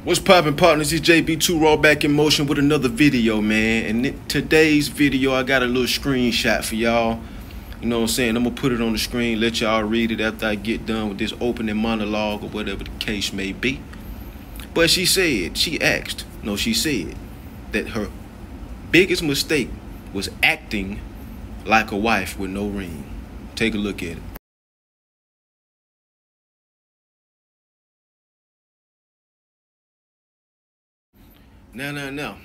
What's poppin', partners? It's JB2 Raw back in motion with another video, man. And today's video, I got a little screenshot for y'all. You know what I'm saying? I'm gonna put it on the screen, let y'all read it after I get done with this opening monologue or whatever the case may be. But she said that her biggest mistake was acting like a wife with no ring. Take a look at it. Now,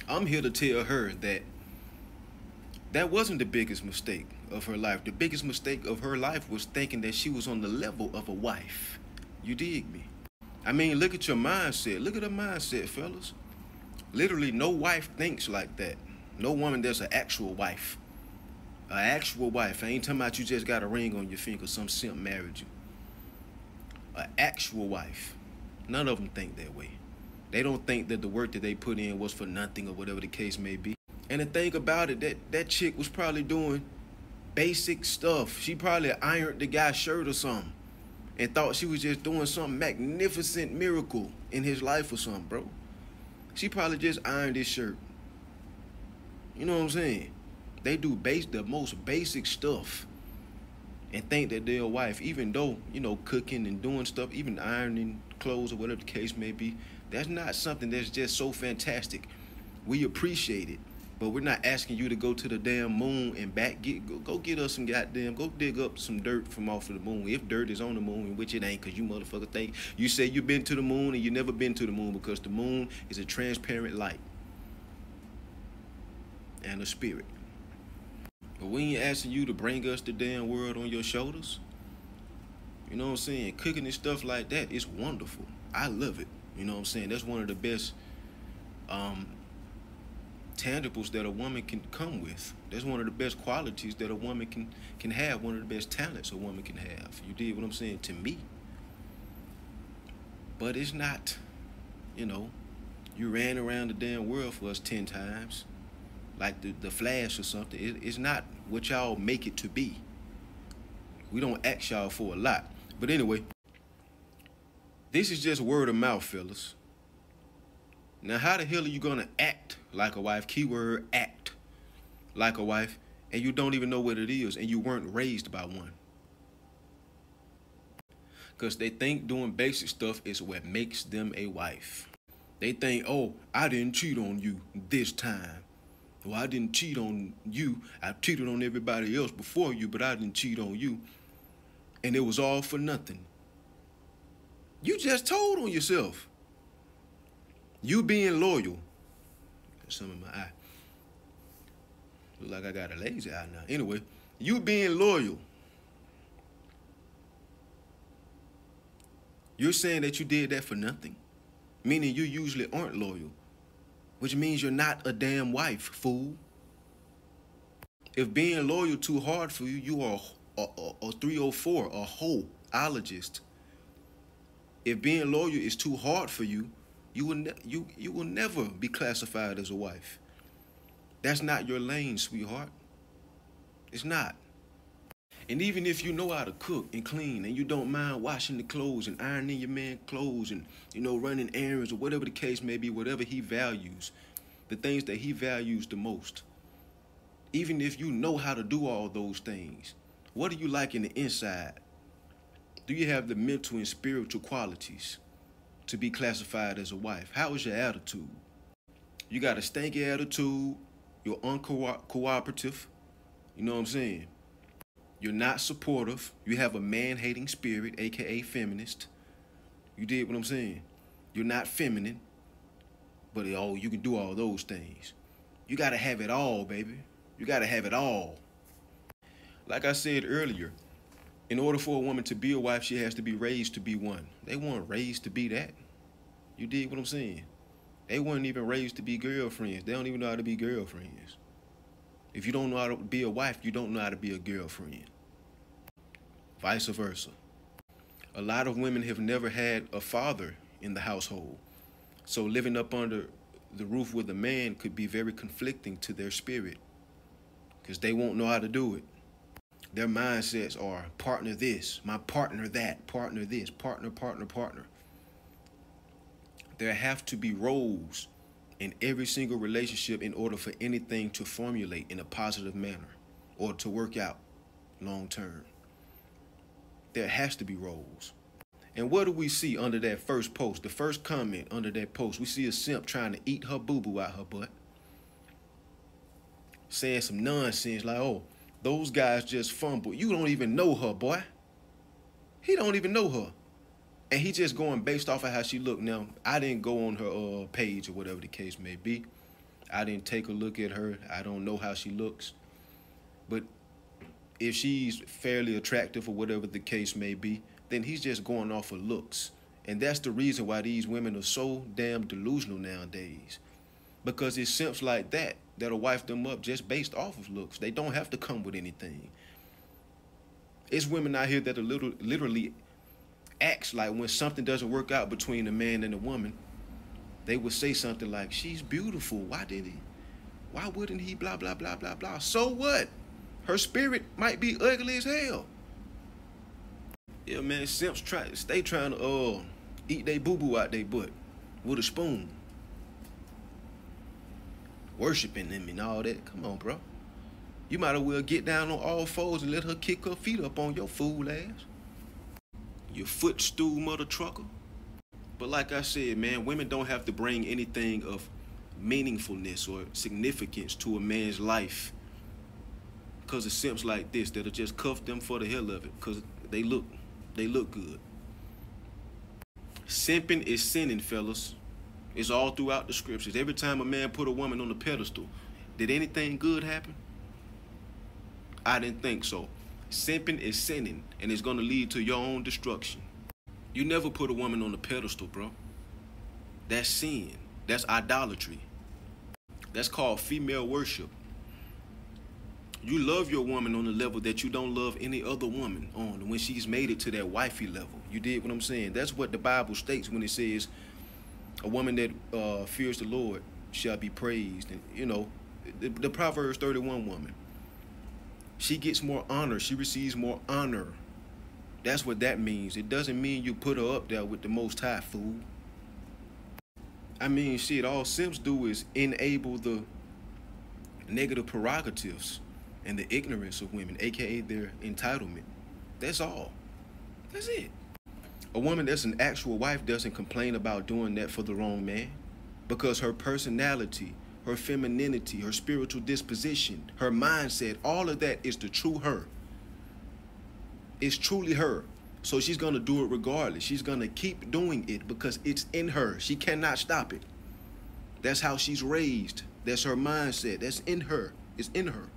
I'm here to tell her that that wasn't the biggest mistake of her life. The biggest mistake of her life was thinking that she was on the level of a wife. You dig me? I mean, look at your mindset. Look at her mindset, fellas. Literally, no wife thinks like that. No woman that's an actual wife. An actual wife. I ain't talking about you just got a ring on your finger, some simp married you. An actual wife. None of them think that way. They don't think that the work that they put in was for nothing or whatever the case may be. And the thing about it, that chick was probably doing basic stuff. She probably ironed the guy's shirt or something and thought she was just doing some magnificent miracle in his life or something, bro. She probably just ironed his shirt. You know what I'm saying? They do the most basic stuff and think that they're a wife, even though, you know, cooking and doing stuff, even ironing clothes or whatever the case may be. That's not something that's just so fantastic. We appreciate it, but we're not asking you to go to the damn moon and back. Go get us some goddamn, go dig up some dirt from off of the moon. If dirt is on the moon, which it ain't, because you motherfucker think. You say you've been to the moon and you never been to the moon, because the moon is a transparent light and a spirit. But we ain't asking you to bring us the damn world on your shoulders. You know what I'm saying? Cooking and stuff like that is wonderful. I love it. You know what I'm saying? That's one of the best tangibles that a woman can come with. That's one of the best qualities that a woman can have. One of the best talents a woman can have. You dig what I'm saying? To me. But it's not, you know, you ran around the damn world for us 10 times. Like the Flash or something. It's not what y'all make it to be. We don't ask y'all for a lot. But anyway, this is just word of mouth, fellas. Now, how the hell are you gonna act like a wife? Keyword, act like a wife, and you don't even know what it is, and you weren't raised by one. Because they think doing basic stuff is what makes them a wife. They think, oh, I didn't cheat on you this time. Well, I didn't cheat on you. I cheated on everybody else before you, but I didn't cheat on you. And it was all for nothing. You just told on yourself. You being loyal. There's some in my eye. Look like I got a lazy eye now. Anyway, you being loyal. You're saying that you did that for nothing. Meaning you usually aren't loyal. Which means you're not a damn wife, fool. If being loyal too hard for you, you are a 304, a hoologist. If being loyal is too hard for you, you will never be classified as a wife. That's not your lane, sweetheart. It's not. And even if you know how to cook and clean and you don't mind washing the clothes and ironing your man's clothes and, you know, running errands or whatever the case may be, whatever he values, the things that he values the most, even if you know how to do all those things, what do you like in the inside? Do you have the mental and spiritual qualities to be classified as a wife? How is your attitude? You got a stanky attitude. You're uncooperative. You know what I'm saying? You're not supportive. You have a man-hating spirit, a.k.a. feminist. You dig what I'm saying? You're not feminine. But oh, you can do all those things. You got to have it all, baby. You got to have it all. Like I said earlier, in order for a woman to be a wife, she has to be raised to be one. They weren't raised to be that. You dig what I'm saying? They weren't even raised to be girlfriends. They don't even know how to be girlfriends. If you don't know how to be a wife, you don't know how to be a girlfriend. Vice versa. A lot of women have never had a father in the household. So living up under the roof with a man could be very conflicting to their spirit, because they won't know how to do it. Their mindsets are partner this, my partner that, partner this, partner. There have to be roles in every single relationship in order for anything to formulate in a positive manner or to work out long term. There has to be roles. And what do we see under that first post, the first comment under that post? We see a simp trying to eat her boo-boo out her butt. Saying some nonsense like, oh, those guys just fumbled. You don't even know her, boy. He don't even know her. And he just going based off of how she looked. Now, I didn't go on her page or whatever the case may be. I didn't take a look at her. I don't know how she looks. But if she's fairly attractive or whatever the case may be, then he's just going off of looks. And that's the reason why these women are so damn delusional nowadays. Because it's simps like that that'll wife them up just based off of looks. They don't have to come with anything. It's women out here that are literally acts like when something doesn't work out between a man and a woman, they would say something like, she's beautiful. Why wouldn't he blah, blah, blah, blah, blah. So what? Her spirit might be ugly as hell. Yeah, man, simps stay trying to eat they boo-boo out their butt with a spoon. Worshiping them and all that. Come on, bro. You might as well get down on all fours and let her kick her feet up on your fool ass. You footstool mother trucker. But like I said, man, women don't have to bring anything of meaningfulness or significance to a man's life because of simps like this that'll just cuff them for the hell of it because they look good. Simping is sinning, fellas. It's all throughout the scriptures. Every time a man put a woman on a pedestal, did anything good happen? I didn't think so. Simping is sinning, and it's going to lead to your own destruction. You never put a woman on a pedestal, bro. That's sin. That's idolatry. That's called female worship. You love your woman on a level that you don't love any other woman on when she's made it to that wifey level. You dig what I'm saying? That's what the Bible states when it says a woman that fears the Lord shall be praised. And, you know, the Proverbs 31 woman. She gets more honor. She receives more honor. That's what that means. It doesn't mean you put her up there with the Most High, fool. I mean, shit, all simps do is enable the negative prerogatives and the ignorance of women, aka their entitlement. That's all. That's it. A woman that's an actual wife doesn't complain about doing that for the wrong man because her personality, her femininity, her spiritual disposition, her mindset, all of that is the true her. It's truly her. So she's going to do it regardless. She's going to keep doing it because it's in her. She cannot stop it. That's how she's raised. That's her mindset. That's in her. It's in her.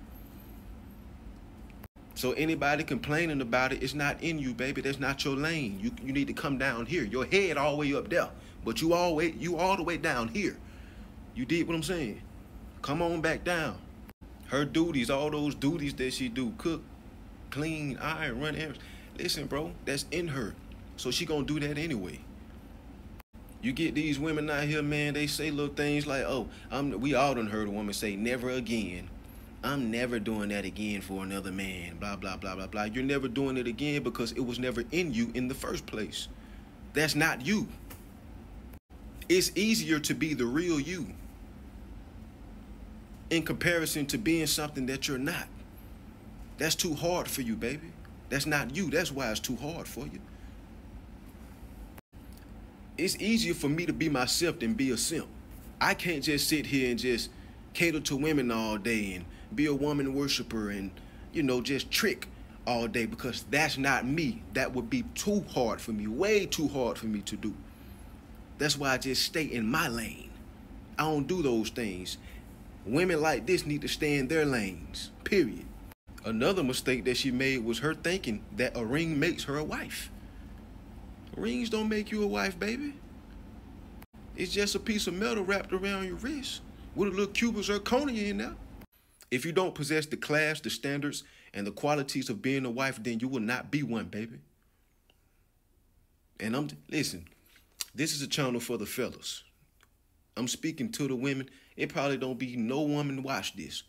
So anybody complaining about it, it's not in you, baby. That's not your lane. You need to come down here. Your head all the way up there, but you all the way down here. You did what I'm saying? Come on back down. Her duties, all those duties that she do, cook, clean, iron, run errands. Listen, bro, that's in her. So she gonna do that anyway. You get these women out here, man, they say little things like, oh, we all done heard a woman say, never again. I'm never doing that again for another man, blah, blah, blah, blah, blah. You're never doing it again because it was never in you in the first place. That's not you. It's easier to be the real you in comparison to being something that you're not. That's too hard for you, baby. That's not you. That's why it's too hard for you. It's easier for me to be myself than be a simp. I can't just sit here and just cater to women all day and be a woman worshiper and, you know, just trick all day because that's not me. That would be too hard for me, way too hard for me to do. That's why I just stay in my lane. I don't do those things. Women like this need to stay in their lanes, period. Another mistake that she made was her thinking that a ring makes her a wife. Rings don't make you a wife, baby. It's just a piece of metal wrapped around your wrist with a little cube of zirconia in there. If you don't possess the class, the standards, and the qualities of being a wife, then you will not be one, baby. And listen, this is a channel for the fellas. I'm speaking to the women. It probably don't be no woman watch this.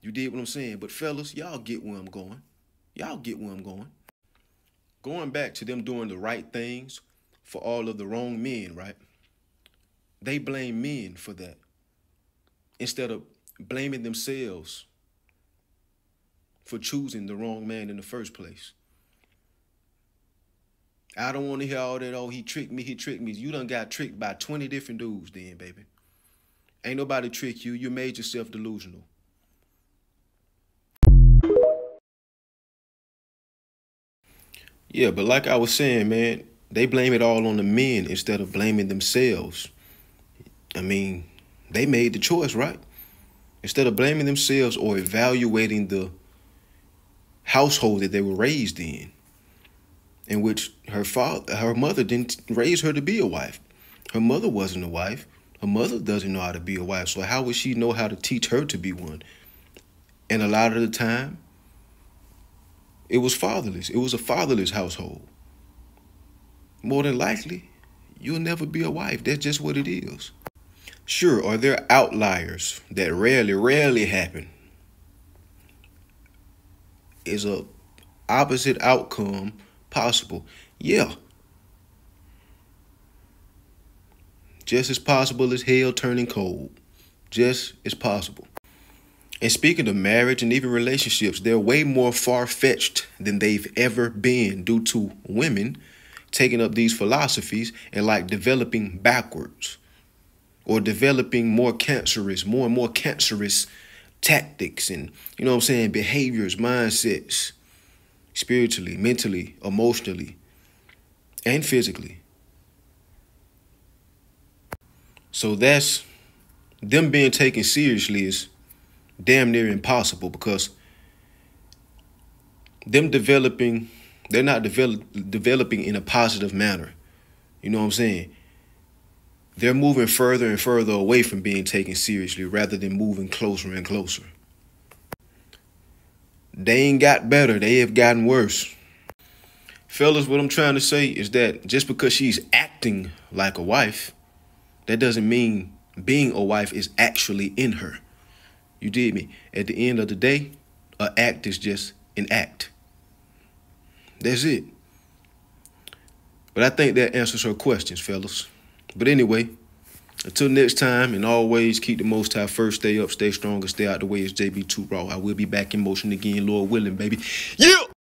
You did what I'm saying. But fellas, y'all get where I'm going. Y'all get where I'm going. Going back to them doing the right things for all of the wrong men, right? they blame men for that instead of blaming themselves for choosing the wrong man in the first place. I don't want to hear all that, oh, he tricked me, he tricked me. You done got tricked by 20 different dudes then, baby. Ain't nobody trick you. You made yourself delusional. Yeah, but like I was saying, man, they blame it all on the men instead of blaming themselves. I mean, they made the choice, right? Instead of blaming themselves or evaluating the household that they were raised in which her mother didn't raise her to be a wife. Her mother wasn't a wife. Her mother doesn't know how to be a wife. So how would she know how to teach her to be one? And a lot of the time, it was fatherless. It was a fatherless household. More than likely, you'll never be a wife. That's just what it is. Sure, are there outliers that rarely happen? Is a opposite outcome possible? Yeah. Just as possible as hell turning cold. Just as possible. And speaking of marriage and even relationships, they're way more far-fetched than they've ever been due to women taking up these philosophies and like developing backwards or developing more and more cancerous tactics and, you know what I'm saying, behaviors, mindsets, spiritually, mentally, emotionally, and physically. So that's them being taken seriously is damn near impossible because they're not developing in a positive manner. You know what I'm saying? They're moving further and further away from being taken seriously rather than moving closer and closer. They ain't got better. They have gotten worse. Fellas, what I'm trying to say is that just because she's acting like a wife, that doesn't mean being a wife is actually in her. You did me. At the end of the day, an act is just an act. That's it. But I think that answers her questions, fellas. But anyway, until next time, and always keep the Most High first. Stay up, stay strong, and stay out the way. It's JB2 Raw. I will be back in motion again, Lord willing, baby. Yeah!